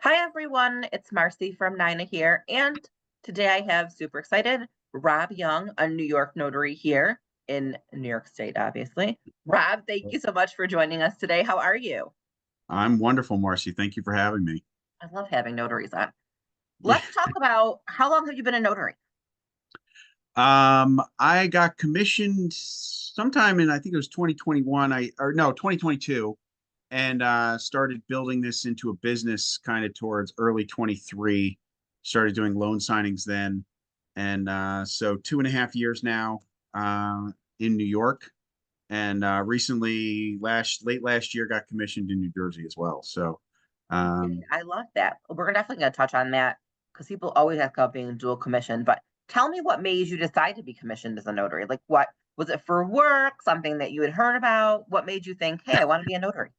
Hi everyone, it's Marcy from NYNA here, and today I have super excited Rob Young, a New York notary here in New York State, obviously. Rob, thank you so much for joining us today. How are you? I'm wonderful, Marcy. Thank you for having me. I love having notaries on. Yeah. Let's talk about how long have you been a notary? I got commissioned sometime in I think it was 2021. I or no 2022, and started building this into a business kind of towards early 23. Started doing loan signings then, and so 2.5 years now in New York, and recently late last year got commissioned in New Jersey as well. So Okay, um, I love that. We're definitely going to touch on that because people always ask about being dual commissioned. But tell me what made you decide to be commissioned as a notary? Like, what was it for work, something that you had heard about? What made you think, hey, I want to be a notary?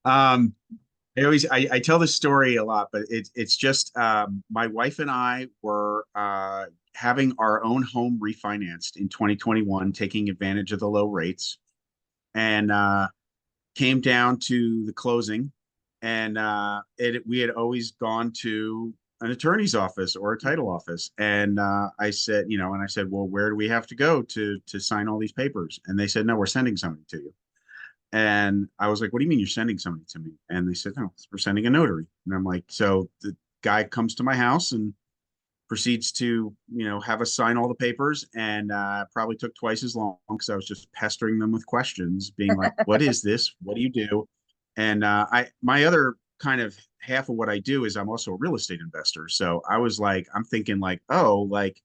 um, I tell this story a lot, but it's just my wife and I were having our own home refinanced in 2021, taking advantage of the low rates, and came down to the closing, and we had always gone to an attorney's office or a title office, and I said, and I said, well, where do we have to go to sign all these papers? And they said, no, we're sending something to you. And I was like, what do you mean you're sending somebody to me? And they said, no, we're sending a notary. And I'm like, so the guy comes to my house and proceeds to, have us sign all the papers. And probably took twice as long because I was just pestering them with questions, being like, what is this? What do you do? And my other kind of half of what I do is I'm also a real estate investor. So I was like, I'm thinking like, oh, like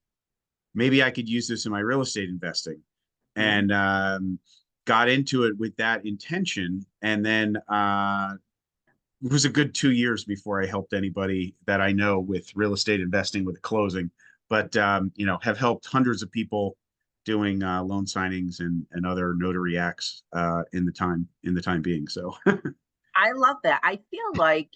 maybe I could use this in my real estate investing. And got into it with that intention. And then it was a good 2 years before I helped anybody that I know with real estate investing with closing. But have helped hundreds of people doing loan signings and other notary acts in the time being. So I love that. I feel like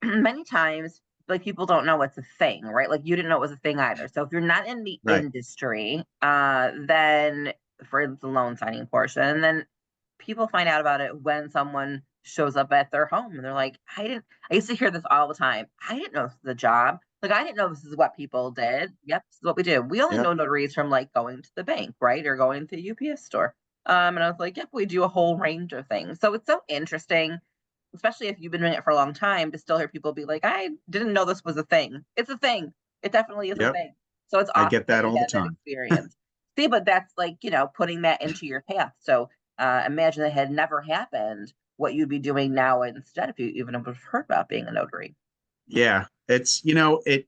many times, like people don't know it's a thing, right? Like you didn't know it was a thing either. So if you're not in the right, industry, then for the loan signing portion, then people find out about it when someone shows up at their home and they're like, I used to hear this all the time. I didn't know this was a job. Like I didn't know this is what people did. Yep, this is what we do. We only yep, know notaries from like going to the bank, right? Or going to the UPS store. And I was like, yep, we do a whole range of things. So it's so interesting, especially if you've been doing it for a long time, to still hear people be like, I didn't know this was a thing. It's a thing. It definitely is a yep. thing. So it's I awesome get that that you all the had that time. experience. See, but that's like, putting that into your path. So imagine that had never happened, what you'd be doing now instead if you even would have heard about being a notary. Yeah, it's it.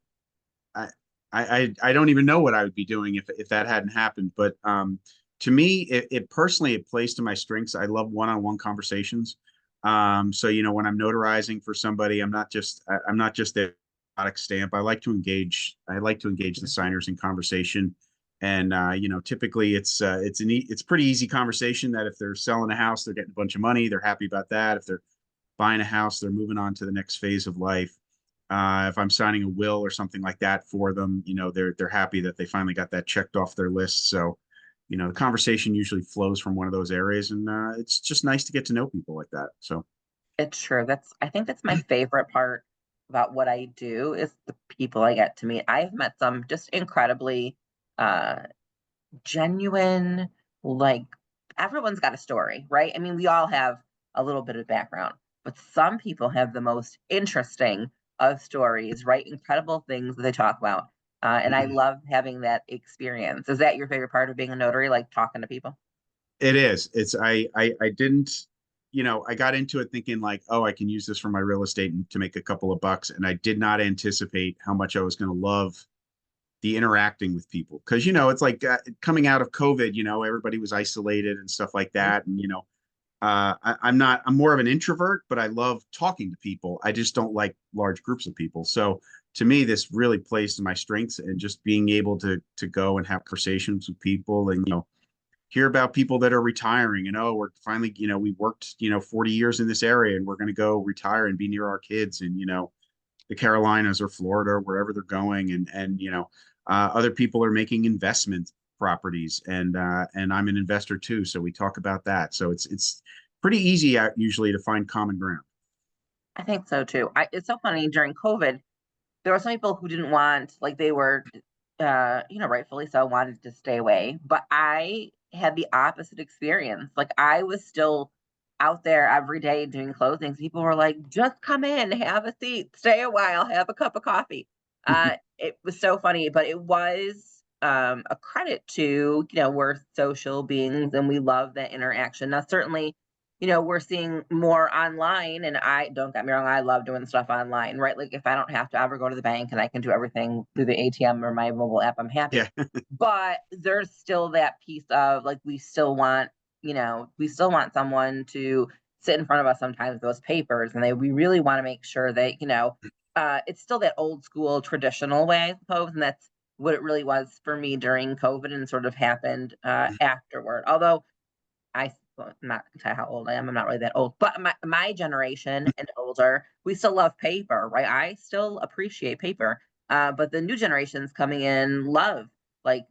I, I don't even know what I would be doing if that hadn't happened. But to me, it personally it plays to my strengths. I love one-on-one conversations. So when I'm notarizing for somebody, I'm not just their product stamp. I like to engage. I like to engage the signers in conversation. And typically it's pretty easy conversation that if they're selling a house, they're getting a bunch of money, they're happy about that. If they're buying a house, they're moving on to the next phase of life. If I'm signing a will or something like that for them, they're happy that they finally got that checked off their list. So, the conversation usually flows from one of those areas, and it's just nice to get to know people like that. So, It's true. I think that's my favorite part about what I do is the people I get to meet. I've met some just incredibly uh genuine, like everyone's got a story, right? I mean, we all have a little bit of background, but some people have the most interesting of stories, right? Incredible things that they talk about. And I love having that experience. Is that your favorite part of being a notary, like talking to people? it is. I didn't, I got into it thinking like, oh, I can use this for my real estate and to make a couple of bucks, and I did not anticipate how much I was going to love the interacting with people because it's like coming out of COVID, everybody was isolated and stuff like that, and I'm more of an introvert, but I love talking to people. I just don't like large groups of people. So to me, this really plays to my strengths and just being able to go and have conversations with people and hear about people that are retiring and we're finally we worked 40 years in this area and we're going to go retire and be near our kids and the Carolinas or Florida or wherever they're going and other people are making investment properties and I'm an investor too, so we talk about that. So it's pretty easy out usually to find common ground. I think so too. It's so funny during COVID, there were some people who didn't want, like they were, rightfully so, wanted to stay away. But I had the opposite experience. Like I was still out there every day doing closings. People were like, just come in, have a seat, stay a while, have a cup of coffee. It was so funny, but it was a credit to, we're social beings and we love that interaction. Now, certainly, we're seeing more online, and I don't get me wrong, I love doing stuff online, right? Like if I don't have to ever go to the bank and I can do everything through the ATM or my mobile app, I'm happy. Yeah, But there's still that piece of like we still want someone to sit in front of us sometimes with those papers, and we really want to make sure that, it's still that old school traditional way, I suppose, and that's what it really was for me during COVID and sort of happened afterward. Although well, I'm not gonna tell you how old I am. I'm not really that old, but my generation and older, we still love paper, right? I still appreciate paper. But the new generations coming in love like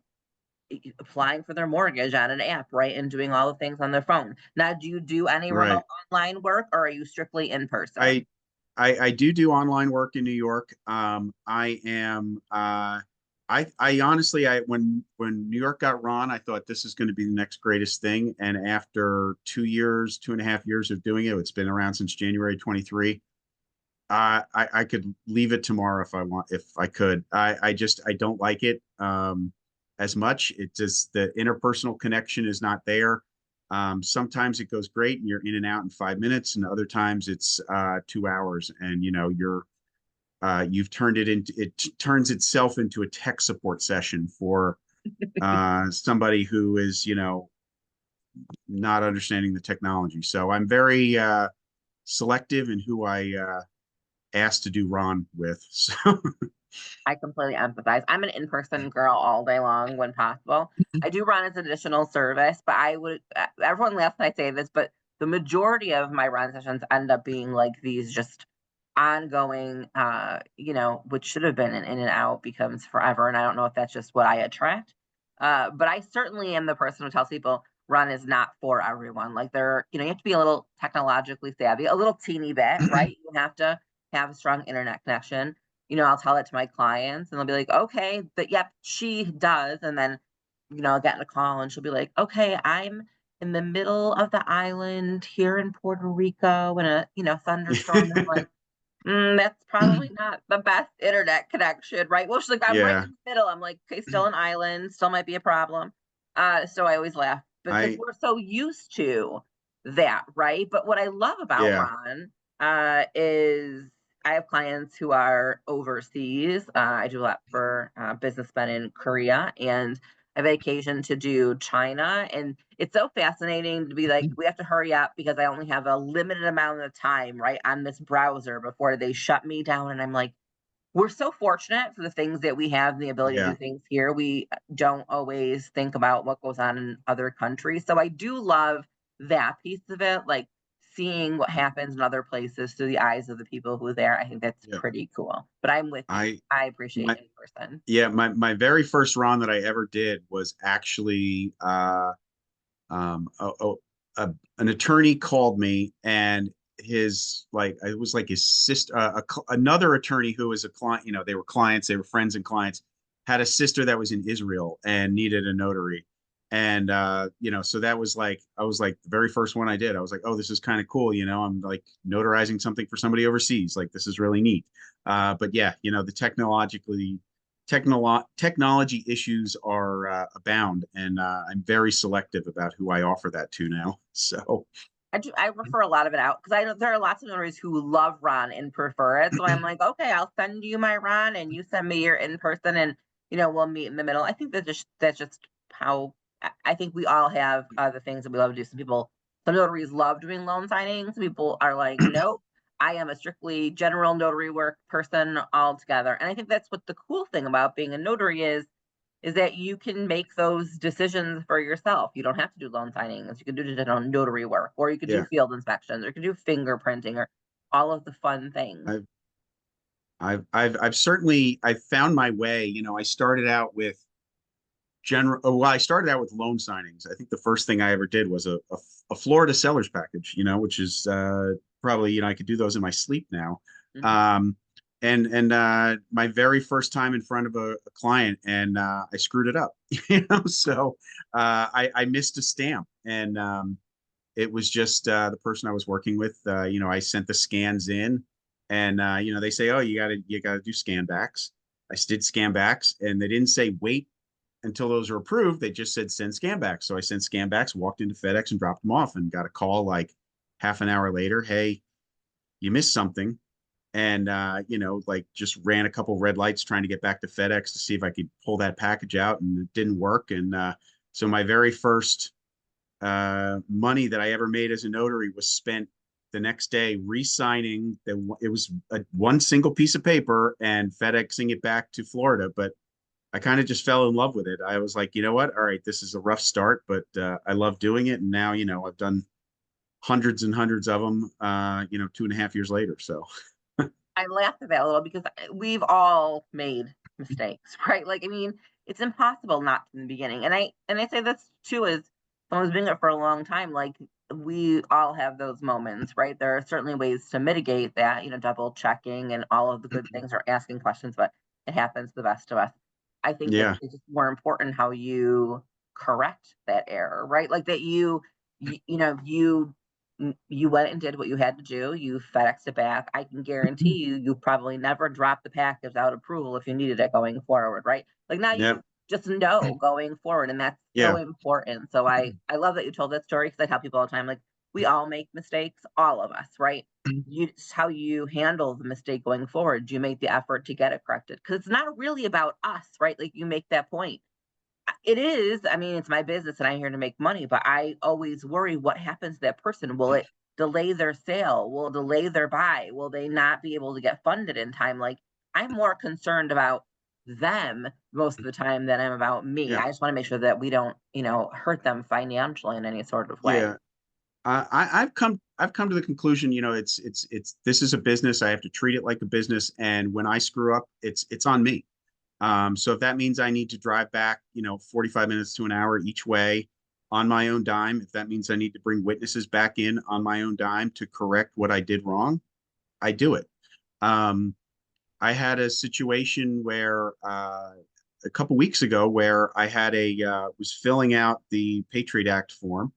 applying for their mortgage on an app, right? And doing all the things on their phone. Now, do you do any remote right. online work or are you strictly in person? I I do online work in New York. I am I honestly I when New York got Ron, I thought this is going to be the next greatest thing. And after 2 years, 2.5 years of doing it, it's been around since January 23. I could leave it tomorrow if I want, if I could. I don't like it as much. It just the interpersonal connection is not there. Sometimes it goes great and you're in and out in 5 minutes, and other times it's 2 hours, and you've turned it into it turns itself into a tech support session for somebody who is not understanding the technology. So I'm very selective in who I asked to do Ron with. So I completely empathize. I'm an in-person girl all day long when possible. I do run as additional service, but everyone laughs when I say this, but the majority of my run sessions end up being like these just ongoing, which should have been an in and out becomes forever. And I don't know if that's just what I attract. But I certainly am the person who tells people run is not for everyone. Like you have to be a little technologically savvy, a little teeny bit, right? You have to have a strong internet connection. I'll tell it to my clients and they'll be like, okay, but yep, she does. And then, I'll get in a call and she'll be like, okay, I'm in the middle of the island here in Puerto Rico in a, thunderstorm. And I'm like, that's probably not the best internet connection, right? Well, she's like, I'm right yeah, in the middle. I'm like, okay, still an island, still might be a problem. So I always laugh because I we're so used to that, right? But what I love about yeah, Ron is I have clients who are overseas. I do a lot for businessmen in Korea, and I've had occasion to do China. And it's so fascinating to be like, we have to hurry up because I only have a limited amount of time, right, on this browser before they shut me down. And I'm like, we're so fortunate for the things that we have and the ability to do yeah. things here. We don't always think about what goes on in other countries. So I do love that piece of it, like seeing what happens in other places through the eyes of the people who are there. I think that's Yeah. pretty cool. But I'm with you. I I appreciate my in person. yeah, my very first Ron that I ever did was actually a, a, an attorney called me, and his like it was like his sister, another attorney who was a client. They were clients, they were friends and clients. Had a sister that was in Israel and needed a notary, and so that was like I was like the very first one I did. I was like, oh, this is kind of cool. I'm like notarizing something for somebody overseas. Like this is really neat. But yeah, the technology issues are abound, and I'm very selective about who I offer that to now. So I refer a lot of it out because I know there are lots of notaries who love Ron and prefer it. So I'm like, okay, I'll send you my Ron and you send me your in person, and we'll meet in the middle. I think that's just how I think we all have the things that we love to do. Some notaries love doing loan signings. Some people are like, nope, I am a strictly general notary work person altogether. And I think that's what the cool thing about being a notary is that you can make those decisions for yourself. You don't have to do loan signings. You can do digital notary work, or you could do yeah, field inspections, or you can do fingerprinting, or all of the fun things. I've I've certainly I've found my way. I started out with well, I started out with loan signings. I think the first thing I ever did was a Florida seller's package, which is probably, I could do those in my sleep now. Mhm. Um, and my very first time in front of a client, and I screwed it up, So I missed a stamp, and it was just the person I was working with. I sent the scans in, and they say, "Oh, you gotta do scan backs." I did scan backs, and they didn't say wait until those are approved. They just said send scan backs. So I sent scan backs, walked into FedEx, and dropped them off, and got a call like half an hour later. Hey, you missed something. And like just ran a couple red lights trying to get back to FedEx to see if I could pull that package out, and it didn't work. And so my very first money that I ever made as a notary was spent the next day re-signing it was one single piece of paper and FedExing it back to Florida. But I kind of just fell in love with it. I was like, you know what? All right, this is a rough start, but I love doing it. And now, I've done hundreds and hundreds of them, 2.5 years later. So I laugh at that a little because we've all made mistakes, right? Like, I mean, it's impossible not from the beginning. And I say this too as someone who's been it for a long time. Like, we all have those moments, right? There are certainly ways to mitigate that, double checking and all of the good things or asking questions, but it happens to the best of us. I think that yeah, it's just more important how you correct that error, right? Like that you went and did what you had to do. You FedExed it back. I can guarantee you probably never dropped the package without approval if you needed it going forward, right? Like now yeah, you just know going forward, and that's so yeah, important. So I love that you told that story because I tell people all the time, like we all make mistakes, all of us, right? It's how you handle the mistake going forward. Do you make the effort to get it corrected? Because it's not really about us, right? Like you make that point. It is. I mean, it's my business and I'm here to make money, but I always worry what happens to that person. Will it delay their sale? Will it delay their buy? Will they not be able to get funded in time? Like, I'm more concerned about them most of the time than I'm about me. yeah, I just want to make sure that we don't, hurt them financially in any sort of way. yeah. I've come to the conclusion, it's this is a business. I have to treat it like a business, and when I screw up, it's on me. So if that means I need to drive back, 45 minutes to an hour each way on my own dime, if that means I need to bring witnesses back in on my own dime to correct what I did wrong, I do it. Um, I had a situation where a couple weeks ago where I had was filling out the Patriot Act form,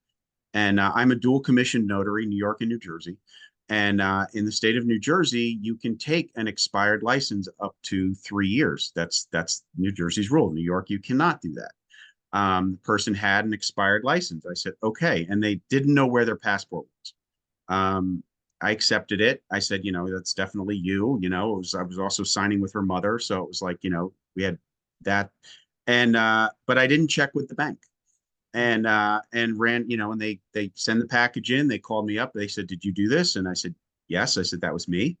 and I'm a dual commission notary, New York and New Jersey. And in the state of New Jersey, you can take an expired license up to 3 years. That's New Jersey's rule. New York, you cannot do that. The person had an expired license. I said, okay, and they didn't know where their passport was. I accepted it. I said, that's definitely you. I was also signing with her mother, so it was like, we had that. And but I didn't check with the bank, and ran, and they send the package in. They called me up. They said, "Did you do this?" And I said, "Yes." I said, "That was me."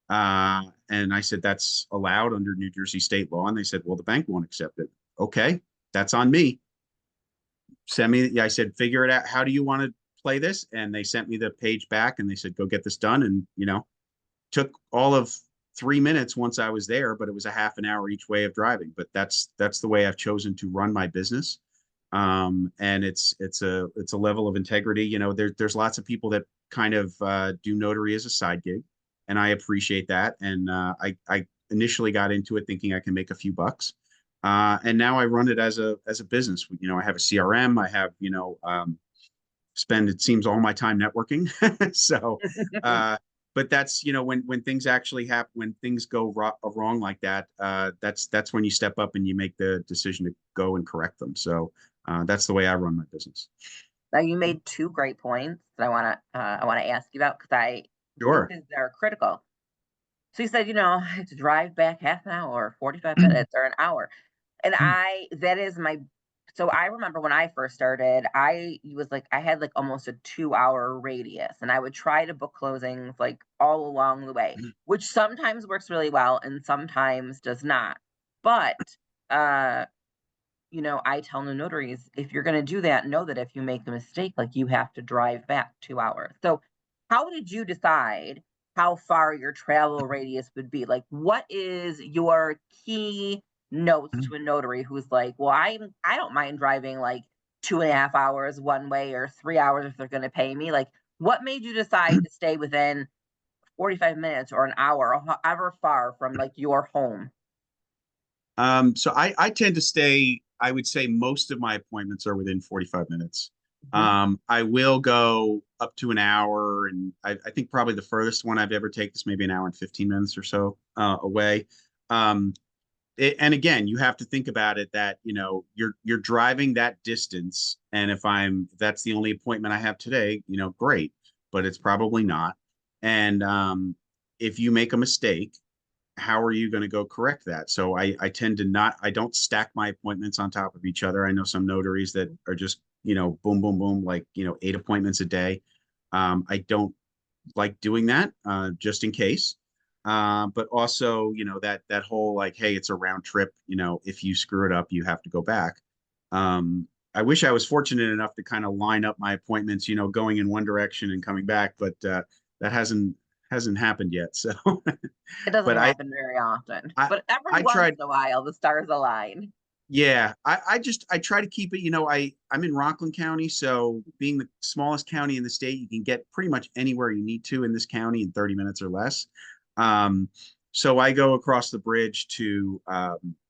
And I said, "That's allowed under New Jersey state law." And they said, "Well, the bank won't accept it." Okay, that's on me. Send me. Yeah, I said, "Figure it out. How do you want to play this?" And they sent me the page back, and they said, "Go get this done." And took all of 3 minutes once I was there, but it was a half an hour each way of driving. But that's the way I've chosen to run my business. And it's a level of integrity. There's lots of people that kind of do notary as a side gig, and I appreciate that. And I initially got into it thinking I can make a few bucks, and now I run it as a business. I have a CRM. I have spend, it seems, all my time networking. So, but that's, when things actually happen, when things go wrong like that, that's when you step up and you make the decision to go and correct them. So that's the way I run my business. Now you made two great points that I want to ask you about because I think Sure. they're critical. So you said, I had to drive back half an hour, 45 minutes, or an hour. And that is so I remember when I first started, I had like almost a 2 hour radius, and I would try to book closings like all along the way, which sometimes works really well and sometimes does not. But, uh, I tell new notaries, if you're going to do that, know that if you make a mistake, like you have to drive back 2 hours. So, how did you decide how far your travel radius would be? Like, what is your key notes to a notary who's like, well, I don't mind driving like 2.5 hours one way or 3 hours if they're going to pay me. Like, what made you decide to stay within 45 minutes or an hour, or however far from like your home? So I tend to stay, I would say most of my appointments are within 45 minutes. Mhm. I will go up to an hour, and I think probably the furthest one I've ever taken is maybe an hour and 15 minutes or so away. Um, and again, you have to think about it that, you're driving that distance. And if that's the only appointment I have today, great, but it's probably not. And if you make a mistake, how are you going to go correct that? So I tend to not, I don't stack my appointments on top of each other. I know some notaries that are just, boom, boom, boom, like, 8 appointments a day. I don't like doing that, just in case. But also, that whole like, hey, it's a round trip. If you screw it up, you have to go back. I wish I was fortunate enough to kind of line up my appointments, going in one direction and coming back, but that hasn't happened yet. So, It doesn't but happen very often, I but every I once tried. in a while the stars align. Yeah, I try to keep it, I'm in Rockland County, so being the smallest county in the state, you can get pretty much anywhere you need to in this county in 30 minutes or less. Um, so I go across the bridge to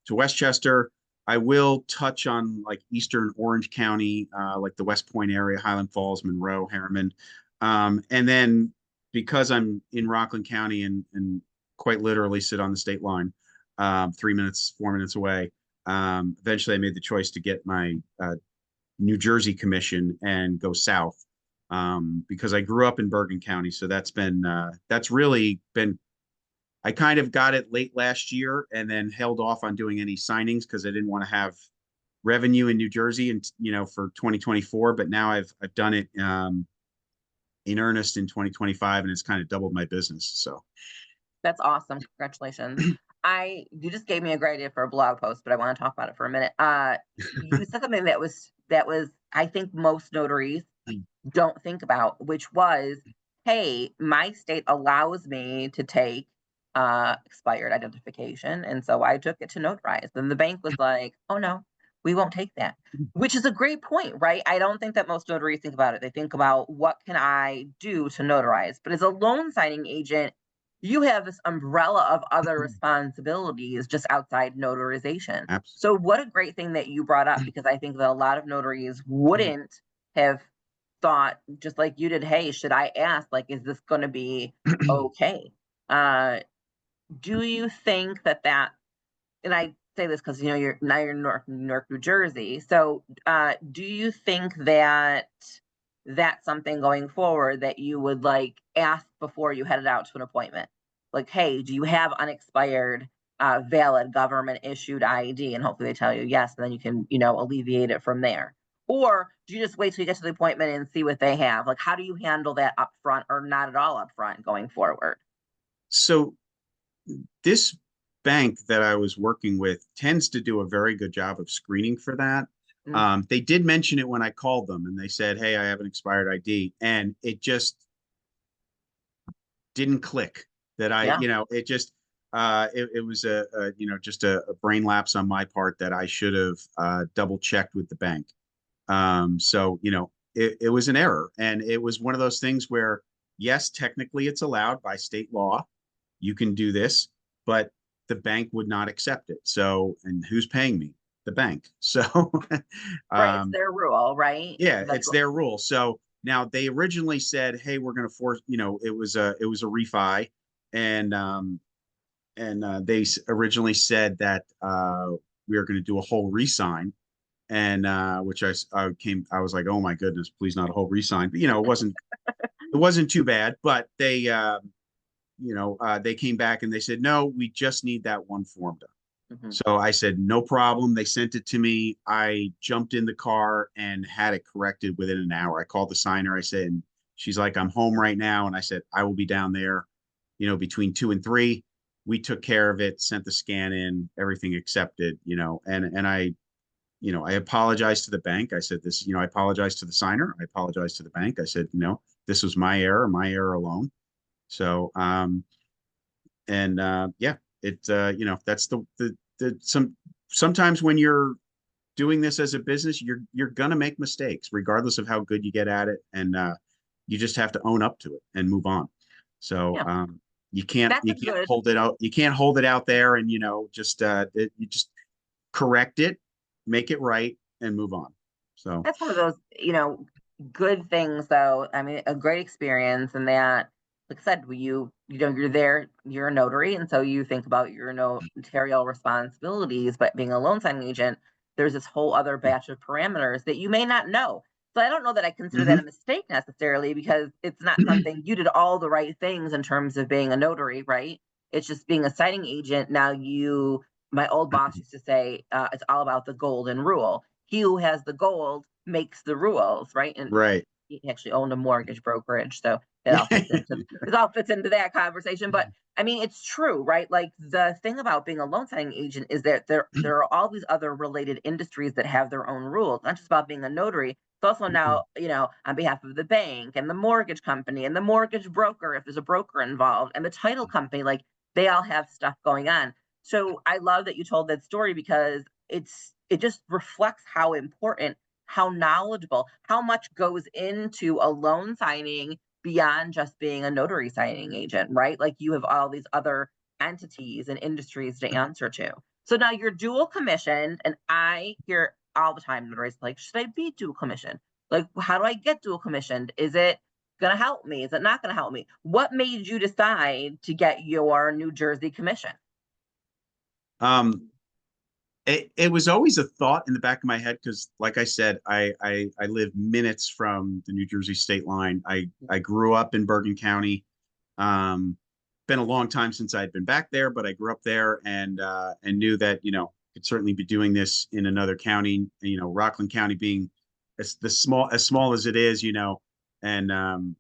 Westchester. I will touch on like Eastern Orange County, like the West Point area, Highland Falls, Monroe, Harriman. And then because I'm in Rockland County and quite literally sit on the state line, 3 minutes, 4 minutes away. Eventually, I made the choice to get my New Jersey commission and go south, because I grew up in Bergen County. So that's really been. I kind of got it late last year and then held off on doing any signings because I didn't want to have revenue in New Jersey and for 2024. But now I've done it in earnest in 2025, and it's kind of doubled my business. So That's awesome. Congratulations. You just gave me a great idea for a blog post, but I want to talk about it for a minute. You said something that was I think most notaries don't think about, which was, hey, my state allows me to take expired identification. And so I took it to notarize. And the bank was like, oh no, we won't take that. Which is a great point, right? I don't think that most notaries think about it. They think about what can I do to notarize? But as a loan signing agent, you have this umbrella of other responsibilities just outside notarization. absolutely. So what a great thing that you brought up, because I think that a lot of notaries wouldn't have thought, just like you did, hey, should I ask, like, is this going to be okay? Uh, do you think that, and I say this because, you're in Newark, New Jersey. So do you think that that's something going forward that you would like ask before you headed out to an appointment? Like, hey, do you have unexpired, valid government issued ID? And hopefully they tell you yes, and then you can, alleviate it from there. Or do you just wait till you get to the appointment and see what they have? Like, how do you handle that up front or not at all up front going forward? So this bank that I was working with tends to do a very good job of screening for that. Mm, They did mention it when I called them, and they said, "Hey, I have an expired ID," and it just didn't click. That yeah. it just it was just a brain lapse on my part that I should have double checked with the bank. So it was an error, and it was one of those things where yes, technically it's allowed by state law, you can do this, but the bank would not accept it. So, and who's paying me? The bank. So, Right. It's um, their rule, right? yeah, That's it's their rule. So now they originally said, "Hey, we're going to force," it was a refi, and they originally said that we are going to do a whole resign, and which I was like, "Oh my goodness, please not a whole resign." But it wasn't too bad, but they came back and they said, no, we just need that one form done. Mhm. So I said, no problem. They sent it to me. I jumped in the car and had it corrected within an hour. I called the signer. I said, and she's like, I'm home right now. And I said, I will be down there, between 2 and 3. We took care of it, sent the scan in, everything accepted, and I apologized to the bank. I said, I apologize to the signer. I apologize to the bank. I said, this was my error alone. So, and yeah, that's sometimes when you're doing this as a business, you're gonna make mistakes regardless of how good you get at it, and you just have to own up to it and move on. So Yeah, you that's a can't good. hold it out. You can't hold it out there and, just you just correct it, make it right, and move on. So That's one of those, good things though. I mean, a great experience and that, like I said, you're there, you're a notary, and so you think about your notarial responsibilities, but being a loan signing agent, there's this whole other batch of parameters that you may not know. So I don't know that I consider that a mhm. mistake necessarily because it's not something you did all the right things in terms of being a notary, right? It's just being a signing agent. Now my old boss used to say, it's all about the golden rule. He who has the gold makes the rules, right? And Right. he actually owned a mortgage brokerage, so it all fits into that conversation. But I mean, it's true, right? Like the thing about being a loan signing agent is that there are all these other related industries that have their own rules, not just about being a notary. It's also now, on behalf of the bank and the mortgage company and the mortgage broker, if there's a broker involved, and the title company, like they all have stuff going on. So I love that you told that story because it just reflects how important, how knowledgeable, how much goes into a loan signing beyond just being a notary signing agent, right? Like you have all these other entities and industries to answer to. So now you're dual commissioned, and I hear all the time notaries like, should I be dual commissioned? Like, how do I get dual commissioned? Is it going to help me? Is it not going to help me? What made you decide to get your New Jersey commission? Um, it was always a thought in the back of my head because, like I said, I live minutes from the New Jersey state line. I grew up in Bergen County. Been a long time since I'd been back there, but I grew up there and knew that could certainly be doing this in another county. Rockland County being as small as it is, and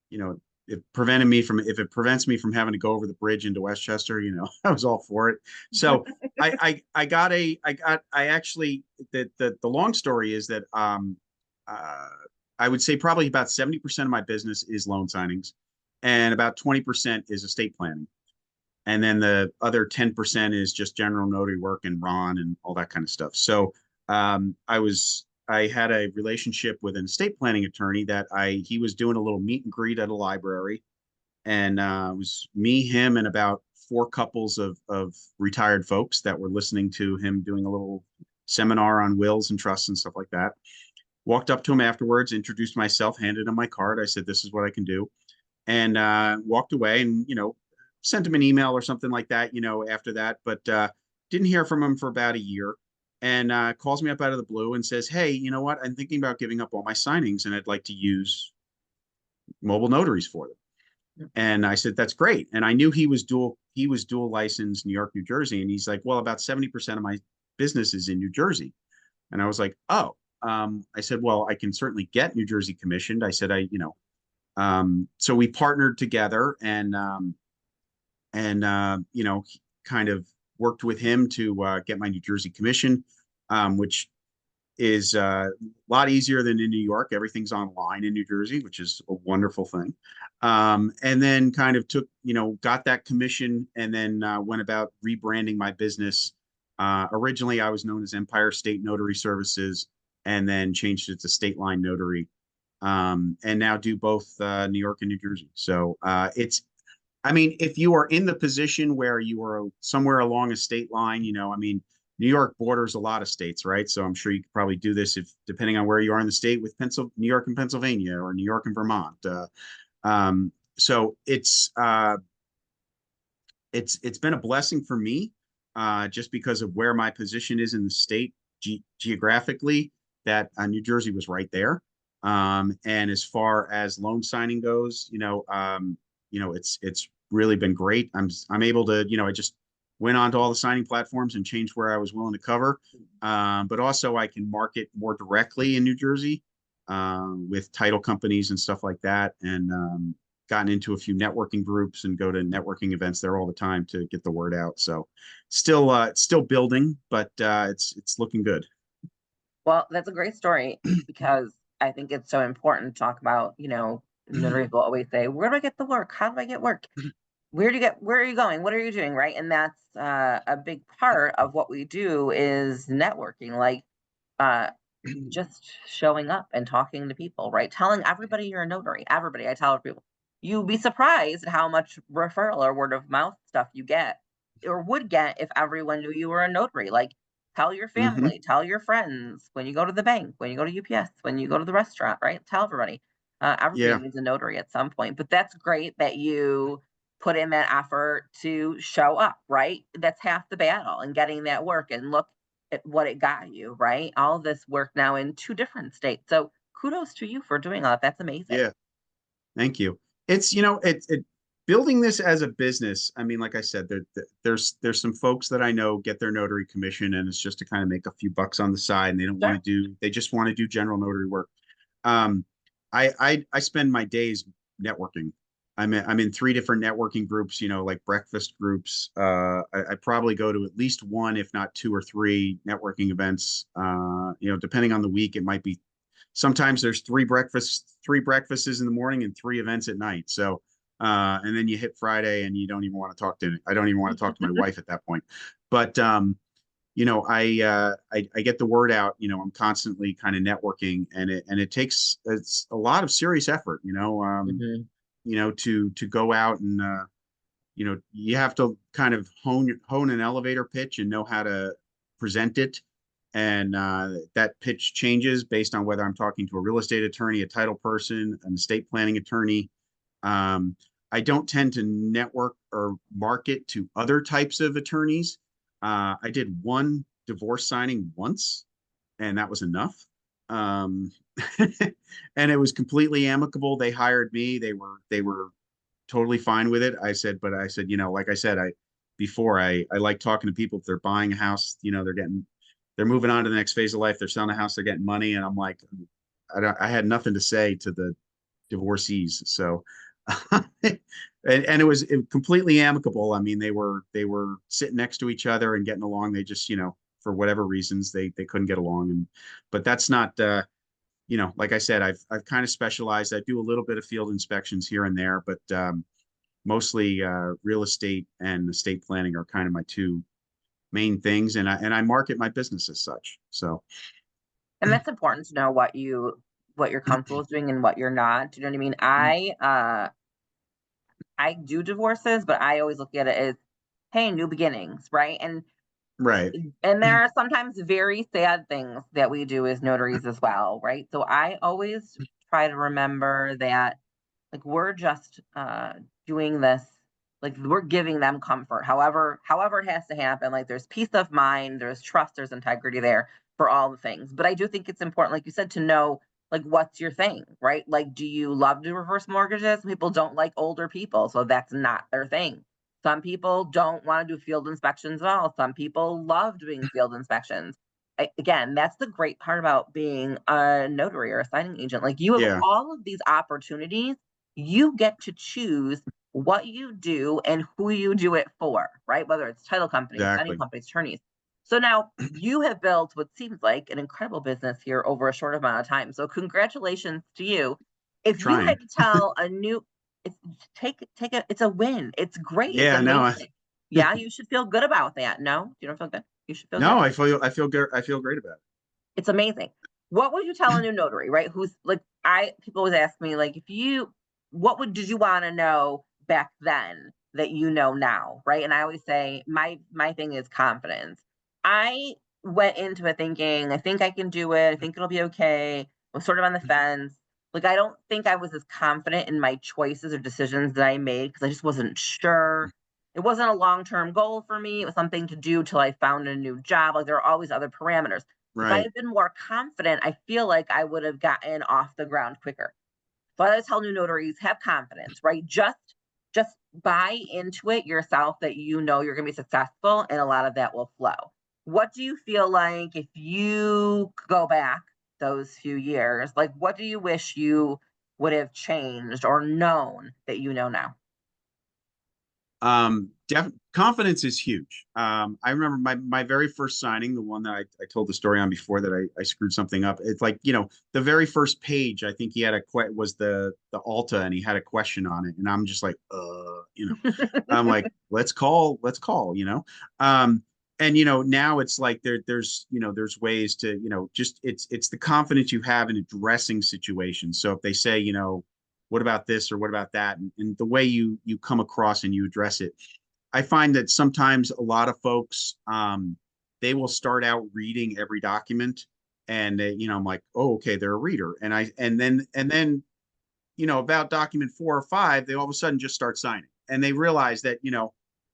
you know, if it prevents me from having to go over the bridge into Westchester, I was all for it. So I actually the long story is that uh I would say probably about 70% of my business is loan signings and about 20% is estate planning. And then the other 10% is just general notary work and Ron and all that kind of stuff. So I had a relationship with an estate planning attorney that he was doing a little meet and greet at a library, and it was me, him, and about four couples of retired folks that were listening to him doing a little seminar on wills and trusts and stuff like that. Walked up to him afterwards, introduced myself, handed him my card. I said, "This is what I can do," and walked away. And sent him an email or something like that. After that, but didn't hear from him for about a year. And calls me up out of the blue and says, "Hey, you know what? I'm thinking about giving up all my signings, and I'd like to use mobile notaries for them." And I said, "That's great." And I knew he was dual licensed New York, New Jersey. And he's like, "Well, about 70% of my business is in New Jersey." And I was like, "Oh." I said, "Well, I can certainly get New Jersey commissioned." I said, so we partnered together and kind of worked with him to get my New Jersey commission, which is a lot easier than in New York. Everything's online in New Jersey, which is a wonderful thing. And then kind of got that commission and then went about rebranding my business. Originally, I was known as Empire State Notary Services and then changed it to Stateline Notary. And now do both New York and New Jersey. So I mean, if you are in the position where you are somewhere along a state line, I mean, New York borders a lot of states, right? So I'm sure you could probably do this if, depending on where you are in the state, with New York and Pennsylvania, or New York and Vermont. So it's been a blessing for me, just because of where my position is in the state geographically. That New Jersey was right there. And as far as loan signing goes, it's really been great. I'm able to, I just went on to all the signing platforms and changed where I was willing to cover. But also I can market more directly in New Jersey, with title companies and stuff like that. And gotten into a few networking groups and go to networking events there all the time to get the word out. So it's still building, but it's looking good. Well, that's a great story because I think it's so important to talk about, notaries will always say, where do I get the work? How do I get work? Where are you going? What are you doing? Right. And that's a big part of what we do is networking, like uh, just showing up and talking to people, right? Telling everybody you're a notary. Everybody, I tell people, you'd be surprised at how much referral or word of mouth stuff you get or would get if everyone knew you were a notary. Like, tell your Hmm. family, tell your friends when you go to the bank, when you go to UPS, when you go to the restaurant, right? Tell everybody. Everybody Yeah, needs a notary at some point, but that's great that you put in that effort to show up, right? That's half the battle and getting that work, and look at what it got you, right? All this work now in two different states. So kudos to you for doing all that. That's amazing. yeah. Thank you. It's, building this as a business. I mean, like I said, there's some folks that I know get their notary commission, and it's just to kind of make a few bucks on the side, and Sure. they just want to do general notary work. Um, I spend my days networking. I'm in three different networking groups, like breakfast groups. I probably go to at least one, if not two or three networking events. Depending on the week, it might be sometimes there's three breakfasts in the morning and three events at night. So, and then you hit Friday and you don't even want to talk to, I don't even want to talk to my wife at that point. But, I get the word out, I'm constantly kind of networking, and it's a lot of serious effort, Mhm. to go out and, you have to kind of hone an elevator pitch and know how to present it. And that pitch changes based on whether I'm talking to a real estate attorney, a title person, an estate planning attorney. Um, I don't tend to network or market to other types of attorneys. I did one divorce signing once, and that was enough. Um, and it was completely amicable. They hired me. They were totally fine with it. I said, like I said, I like talking to people. If they're buying a house, they're moving on to the next phase of life. They're selling a house, they're getting money. And I'm like, I had nothing to say to the divorcees. So, and it was completely amicable. I mean, they were sitting next to each other and getting along. They just, for whatever reasons, they couldn't get along. But that's not, like I said, I've kind of specialized. I do a little bit of field inspections here and there, but mostly real estate and estate planning are kind of my two main things, and I market my business as such. So And that's important to know what you're comfortable with doing and what you're not. Do you know what I mean? I do divorces, but I always look at it as, hey, new beginnings, right? right, And there are sometimes very sad things that we do as notaries as well, right? So I always try to remember that, like, we're just doing this, like, we're giving them comfort, however it has to happen. Like, there's peace of mind, there's trust, there's integrity there for all the things. But I do think it's important, like you said, to know, like, what's your thing, right? Like, do you love to reverse mortgages? People don't like older people, so that's not their thing. Some people don't want to do field inspections at all. Some people love doing field inspections. Again, that's the great part about being a notary or a signing agent. Like, you have yeah, all of these opportunities. You get to choose what you do and who you do it for, right? Whether it's title companies, signing exactly. companies, attorneys. So now you have built what seems like an incredible business here over a short amount of time. So congratulations to you. If you Trying. had to tell a new, it's it's a win. It's great. It's Yeah, no, amazing. Yeah, you should feel good about that. No, you don't feel good. You should feel no, good. I feel good. I feel great about it. It's amazing. What would you tell a new notary, right? Who's like, I people always ask me, like, if you what would did you want to know back then that you know now, right? And I always say my thing is confidence. I went into it thinking, I think I can do it. I think it'll be okay. I was sort of on the fence. Like, I don't think I was as confident in my choices or decisions that I made because I just wasn't sure. It wasn't a long-term goal for me. It was something to do till I found a new job. Like, there are always other parameters. If I Right. had been more confident, I feel like I would have gotten off the ground quicker. So I always tell new notaries, have confidence, right? Just buy into it yourself that you know you're gonna be successful, and a lot of that will flow. What do you feel like if you could go back those few years, like, what do you wish you would have changed or known that you know now? Confidence is huge. I remember my very first signing, the one that I told the story on before that I screwed something up. It's like, the very first page, I think he had was the Alta, and he had a question on it. And I'm just like, I'm like, let's call. Um, and now it's like there's ways to, just it's the confidence you have in addressing situations. So if they say, what about this or what about that? And the way you come across and you address it. I find that sometimes a lot of folks, they will start out reading every document, and they, I'm like, oh, okay, they're a reader, and then about document 4 or 5, they all of a sudden just start signing, and they realize that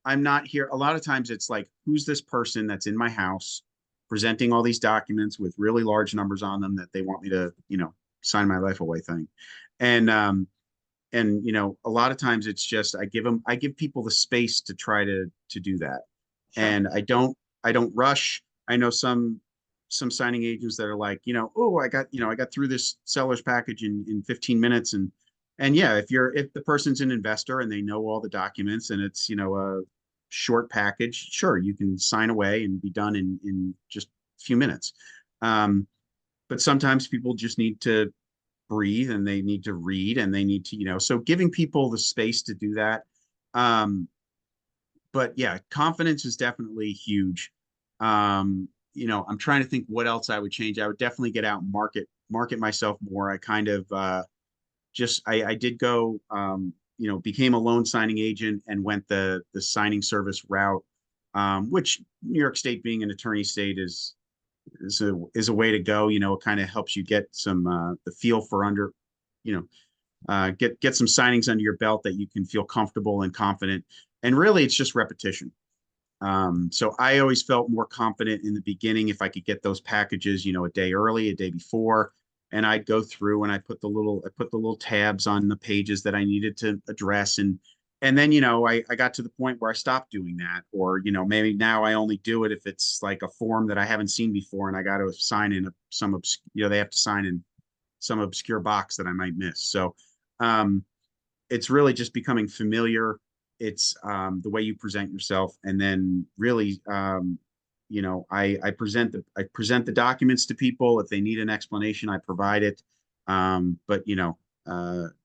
I'm not here. A lot of times it's like, who's this person that's in my house presenting all these documents with really large numbers on them that they want me to sign my life away thing, and a lot of times it's just I give people the space to try to do that, Sure. and I don't rush. I know some signing agents that are like, oh, I got through this seller's package in 15 minutes, and yeah, if the person's an investor and they know all the documents and it's a short package, sure, you can sign away and be done in just a few minutes. um but sometimes people just need to breathe and they need to read and they need to, so giving people the space to do that. Um, but yeah, confidence is definitely huge. I'm trying to think what else I would change. I would definitely get out and market myself more. I kind of I did go, became a loan signing agent and went the signing service route, which New York State being an attorney state is a way to go. It kind of helps you get some the feel for under, you know, get some signings under your belt that you can feel comfortable and confident. And really, it's just repetition. So I always felt more confident in the beginning if I could get those packages, a day early, a day before, and I'd go through and I put the little tabs on the pages that I needed to address, and then I got to the point where I stopped doing that, or maybe now I only do it if it's like a form that I haven't seen before and I got to sign in they have to sign in some obscure box that I might miss. So um, it's really just becoming familiar. It's the way you present yourself, and then really, I present the documents to people. If they need an explanation, I provide it. But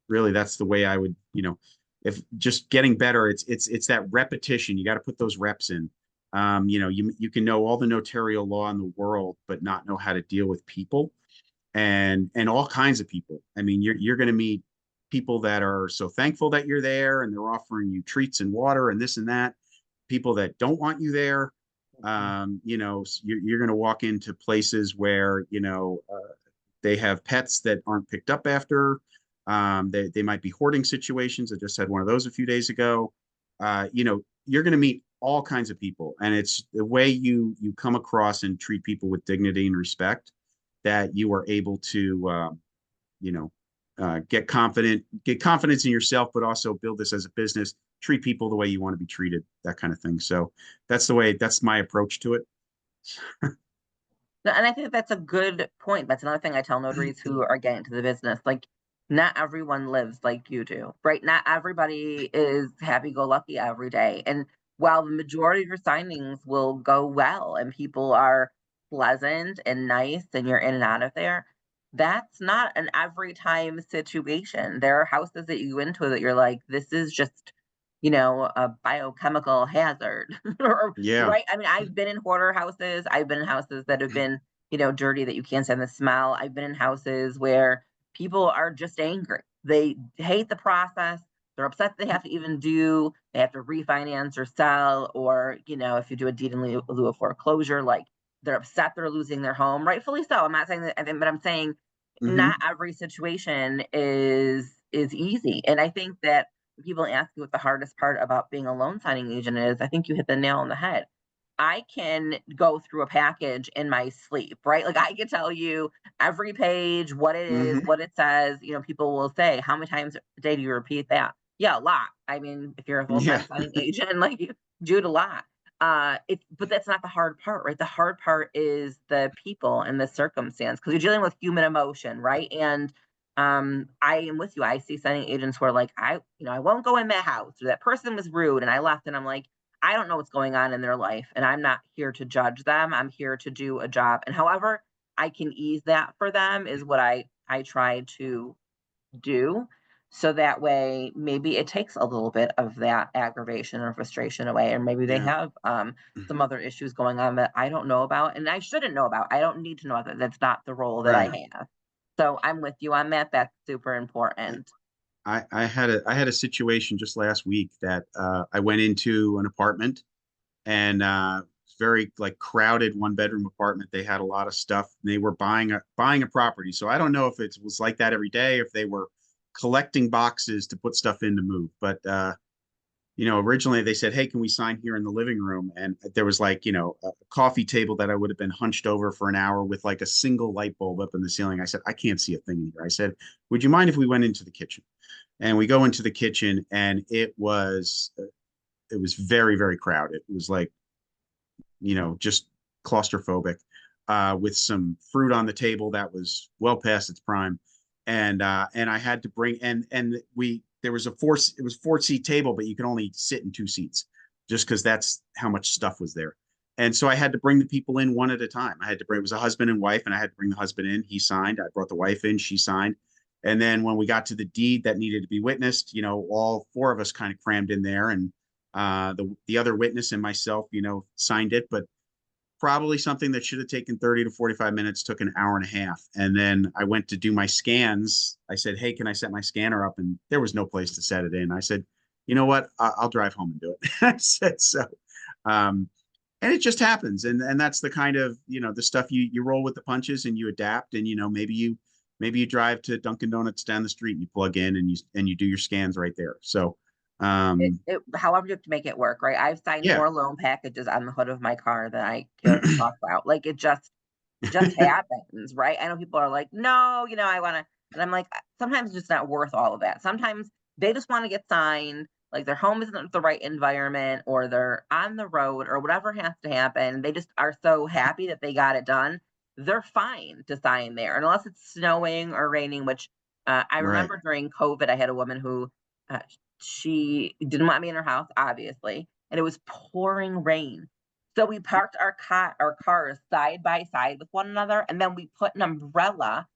really, that's the way I would, if just getting better. It's that repetition. You got to put those reps in. You can know all the notarial law in the world, but not know how to deal with people and all kinds of people. I mean, you're going to meet people that are so thankful that you're there and they're offering you treats and water and this and that. People that don't want you there. You're going to walk into places where they have pets that aren't picked up after. They might be hoarding situations. I just had one of those a few days ago. You're going to meet all kinds of people, and it's the way you come across and treat people with dignity and respect that you are able to, you know, get confidence in yourself, but also build this as a business, treat people the way you want to be treated, that kind of thing. So that's my approach to it. No, and I think that's a good point. That's another thing I tell notaries who are getting into the business. Like, not everyone lives like you do, right? Not everybody is happy go lucky every day. And while the majority of your signings will go well and people are pleasant and nice and you're in and out of there, that's not an every time situation. There are houses that you go into that you're like, this is just, a biochemical hazard. Or Yeah. right. I mean, I've been in hoarder houses. I've been in houses that have been, dirty that you can't stand the smell. I've been in houses where people are just angry. They hate the process. They're upset they have to even they have to refinance or sell, or, if you do a deed in lieu of foreclosure, like they're upset they're losing their home. Rightfully so. I'm not saying that, but I'm saying Hmm. not every situation is easy. And I think that when people ask you what the hardest part about being a loan signing agent is, I think you hit the nail on the head. I can go through a package in my sleep, right? Like I can tell you every page, what it is, Hmm. what it says. People will say, how many times a day do you repeat that? Yeah, a lot. I mean, if you're a full Yeah. time signing agent, like you do it a lot. But that's not the hard part, right? The hard part is the people and the circumstance, because you're dealing with human emotion, right? And I am with you. I see signing agents who are like, I won't go in that house, or that person was rude and I left, and I'm like, I don't know what's going on in their life, and I'm not here to judge them. I'm here to do a job, and however I can ease that for them is what I try to do. So that way, maybe it takes a little bit of that aggravation or frustration away, and maybe they Yeah. have some other issues going on that I don't know about, and I shouldn't know about. I don't need to know that. That's not the role that I Right. have. So I'm with you on that. That's super important. I had a situation just last week that I went into an apartment and very like crowded one bedroom apartment. They had a lot of stuff. And they were buying a property. So I don't know if it was like that every day, if they were collecting boxes to put stuff in to move. But originally they said, "Hey, can we sign here in the living room?" And there was like, a coffee table that I would have been hunched over for an hour with like a single light bulb up in the ceiling. I said, "I can't see a thing in here." I said, "Would you mind if we went into the kitchen?" And we go into the kitchen, and it was very, very crowded. It was like, just claustrophobic, with some fruit on the table that was well past its prime. And I had to bring and we there was it was 4 seat table, but you could only sit in 2 seats just because that's how much stuff was there. And so I had to bring the people in one at a time. It was a husband and wife, and I had to bring the husband in. He signed. I brought the wife in. She signed. And then when we got to the deed that needed to be witnessed, all four of us kind of crammed in there, and the other witness and myself, signed it. But probably something that should have taken 30 to 45 minutes took an hour and a half. And then I went to do my scans. I said, "Hey, can I set my scanner up?" And there was no place to set it in. I said, "You know what? I'll drive home and do it." I said so. Um, and it just happens. And that's the kind of, the stuff you roll with the punches and you adapt. And, maybe you drive to Dunkin' Donuts down the street and you plug in and you do your scans right there. So, um, However you have to make it work, right? I've signed yeah. more loan packages on the hood of my car than I care to talk about. Like it just happens, right? I know people are like, no, I want to, and I'm like, sometimes it's just not worth all of that. Sometimes they just want to get signed, like their home isn't the right environment, or they're on the road, or whatever has to happen. They just are so happy that they got it done. They're fine to sign there, and unless it's snowing or raining, which I Right. remember during COVID, I had a woman who uh, she didn't want me in her house, obviously, and it was pouring rain. So we parked our cars side by side with one another, and then we put an umbrella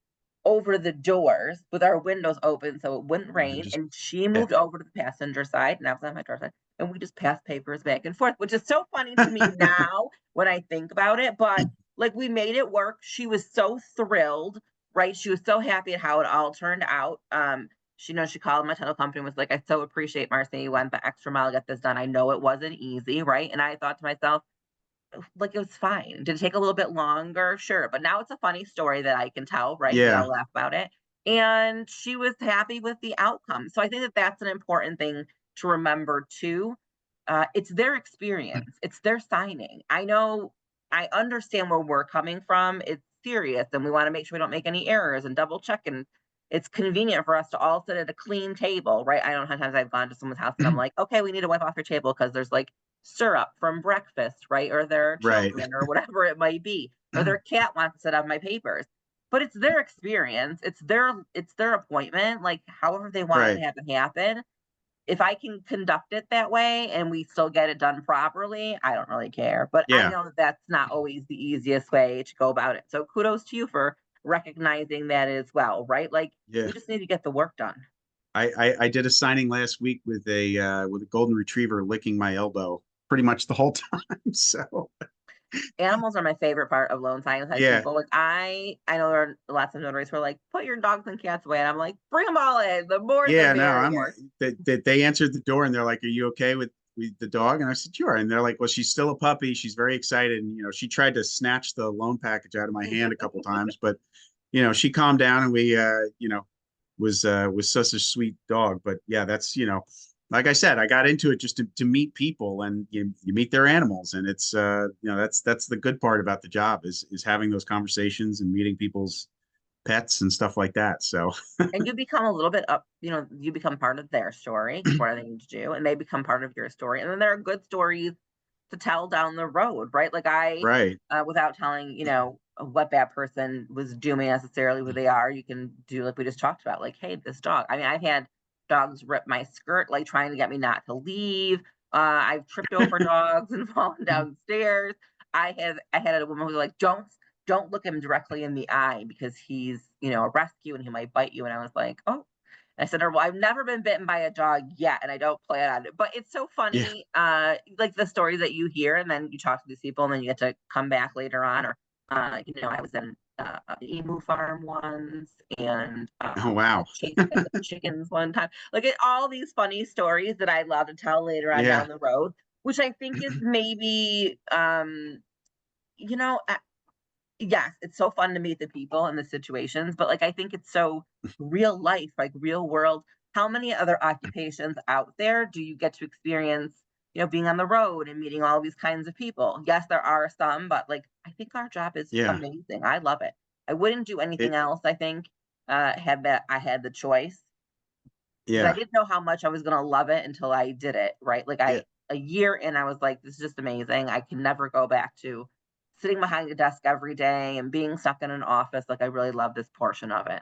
over the doors with our windows open so it wouldn't And rain. just, And she yeah. moved over to the passenger side, and I was on my driver's side, and we just passed papers back and forth, which is so funny to me now when I think about it. But like we made it work. She was so thrilled, right? She was so happy at how it all turned out. She called my title company and was like, "I so appreciate Marcy, you went the extra mile to get this done. I know it wasn't easy, right?" And I thought to myself, like, it was fine. Did it take a little bit longer? Sure. But now it's a funny story that I can tell, right? We Yeah. all laugh about it. And she was happy with the outcome. So I think that that's an important thing to remember too. It's their experience, it's their signing. I understand where we're coming from. It's serious, and we want to make sure we don't make any errors and double check. And it's convenient for us to all sit at a clean table, right? I don't know how times I've gone to someone's house and I'm like, okay, we need to wipe off your table because there's like syrup from breakfast, right? Or their Right. children or whatever it might be, or their cat wants to sit on my papers. But it's their experience, it's their appointment, like however they want it to Right. happen. If I can conduct it that way and we still get it done properly, I don't really care. But I Yeah. know that that's not always the easiest way to go about it. So kudos to you for recognizing that as well, right? Like Yeah. we just need to get the work done. I did a signing last week with a golden retriever licking my elbow pretty much the whole time. So Animals are my favorite part of loan signing with yeah. people. Like I know there are lots of notaries who are like, put your dogs and cats away, and I'm like, bring them all in. The more the Yeah, no, merrier. they answered the door and they're like, "Are you okay with the dog?" And I said, "Sure." And they're like, "Well, she's still a puppy. She's very excited." And she tried to snatch the loan package out of my hand a couple times, but she calmed down and we was such a sweet dog. But yeah, that's like I said, I got into it just to meet people, and you meet their animals, and it's that's the good part about the job is having those conversations and meeting people's pets and stuff like that. So And you become a little bit up, you become part of their story, because what I need to do, and they become part of your story. And then there are good stories to tell down the road, right? Like right. without telling, what that person was doing necessarily, who they are, you can do like we just talked about, like, hey, this dog. I mean, I've had dogs rip my skirt, like trying to get me not to leave. I've tripped over dogs and fallen downstairs. I had a woman who was like, don't look him directly in the eye because he's, a rescue and he might bite you. And I was like, oh. I said, well, I've never been bitten by a dog yet, and I don't plan on it. But it's so Yeah. funny, like the stories that you hear, and then you talk to these people, and then you get to come back later on. Or, I was in emu farm once, and Oh, I wow. chased the chickens one time. Like all these funny stories that I love to tell later on Yeah. down the road, which I think is maybe, you know, yes, it's so fun to meet the people and the situations, but like I think it's so real life, like real world. How many other occupations out there do you get to experience, being on the road and meeting all these kinds of people? Yes, there are some, but like I think our job is Yeah. amazing. I love it. I wouldn't do anything It, else, I think, had that I had the choice. Because I yeah. didn't know how much I was gonna love it until I did it, right? Like Yeah. a year in, I was like, this is just amazing. I can never go back to sitting behind a desk every day and being stuck in an office. Like I really love this portion of it.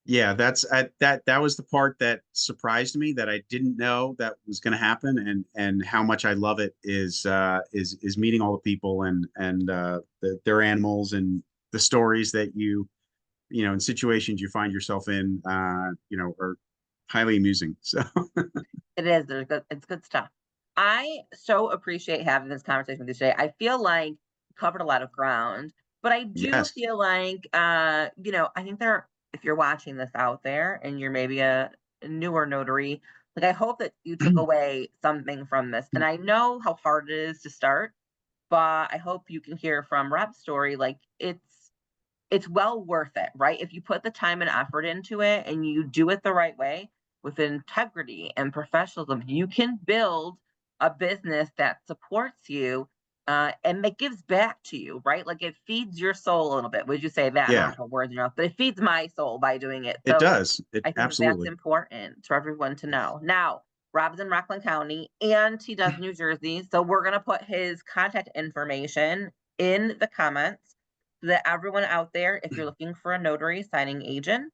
Yeah, that was the part that surprised me that I didn't know that was going to happen, and how much I love it is meeting all the people and their animals and the stories that in situations you find yourself in are highly amusing. So It is. There's good. It's good stuff. I so appreciate having this conversation with you today. I feel like we covered a lot of ground, but I do yes. feel like, I think if you're watching this out there and you're maybe a newer notary, like I hope that you took away something from this. And I know how hard it is to start, but I hope you can hear from Rob's story. Like it's well worth it, right? If you put the time and effort into it and you do it the right way with integrity and professionalism, you can build a business that supports you and it gives back to you, right? Like it feeds your soul a little bit. Would you say that? I don't Yeah, want to put words in your mouth, but it feeds my soul by doing it. it So does. It I think that's absolutely. important for everyone to know. Now, Rob's in Rockland County and he does New Jersey. So we're going to put his contact information in the comments so that everyone out there, if you're looking for a notary signing agent,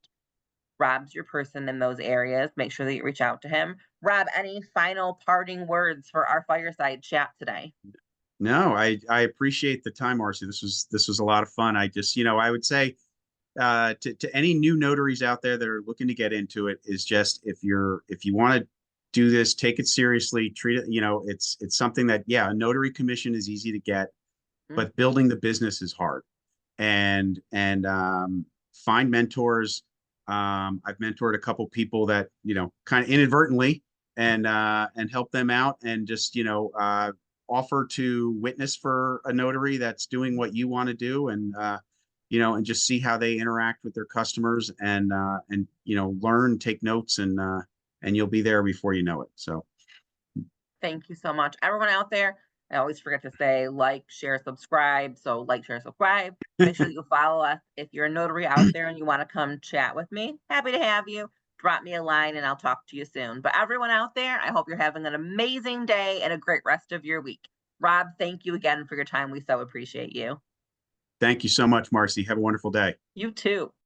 Rob's your person in those areas. Make sure that you reach out to him. Rob, any final parting words for our fireside chat today? No, I appreciate the time, Marcy. This was a lot of fun. I just, I would say to any new notaries out there that are looking to get into it is just if you want to do this, take it seriously, treat it, it's something that, yeah, a notary commission is easy to get, Mm, but building the business is hard. And find mentors. I've mentored a couple people that, kind of inadvertently and help them out and just, offer to witness for a notary that's doing what you want to do and just see how they interact with their customers and learn, take notes, and you'll be there before you know it. So Thank you so much. Everyone out there, I always forget to say like, share, subscribe. So, like, share, subscribe. Make sure that you follow us. If you're a notary out there and you want to come chat with me, happy to have you. Drop me a line and I'll talk to you soon. But everyone out there, I hope you're having an amazing day and a great rest of your week. Rob, thank you again for your time. We so appreciate you. thank you so much, Marcy. Have a wonderful day. You too.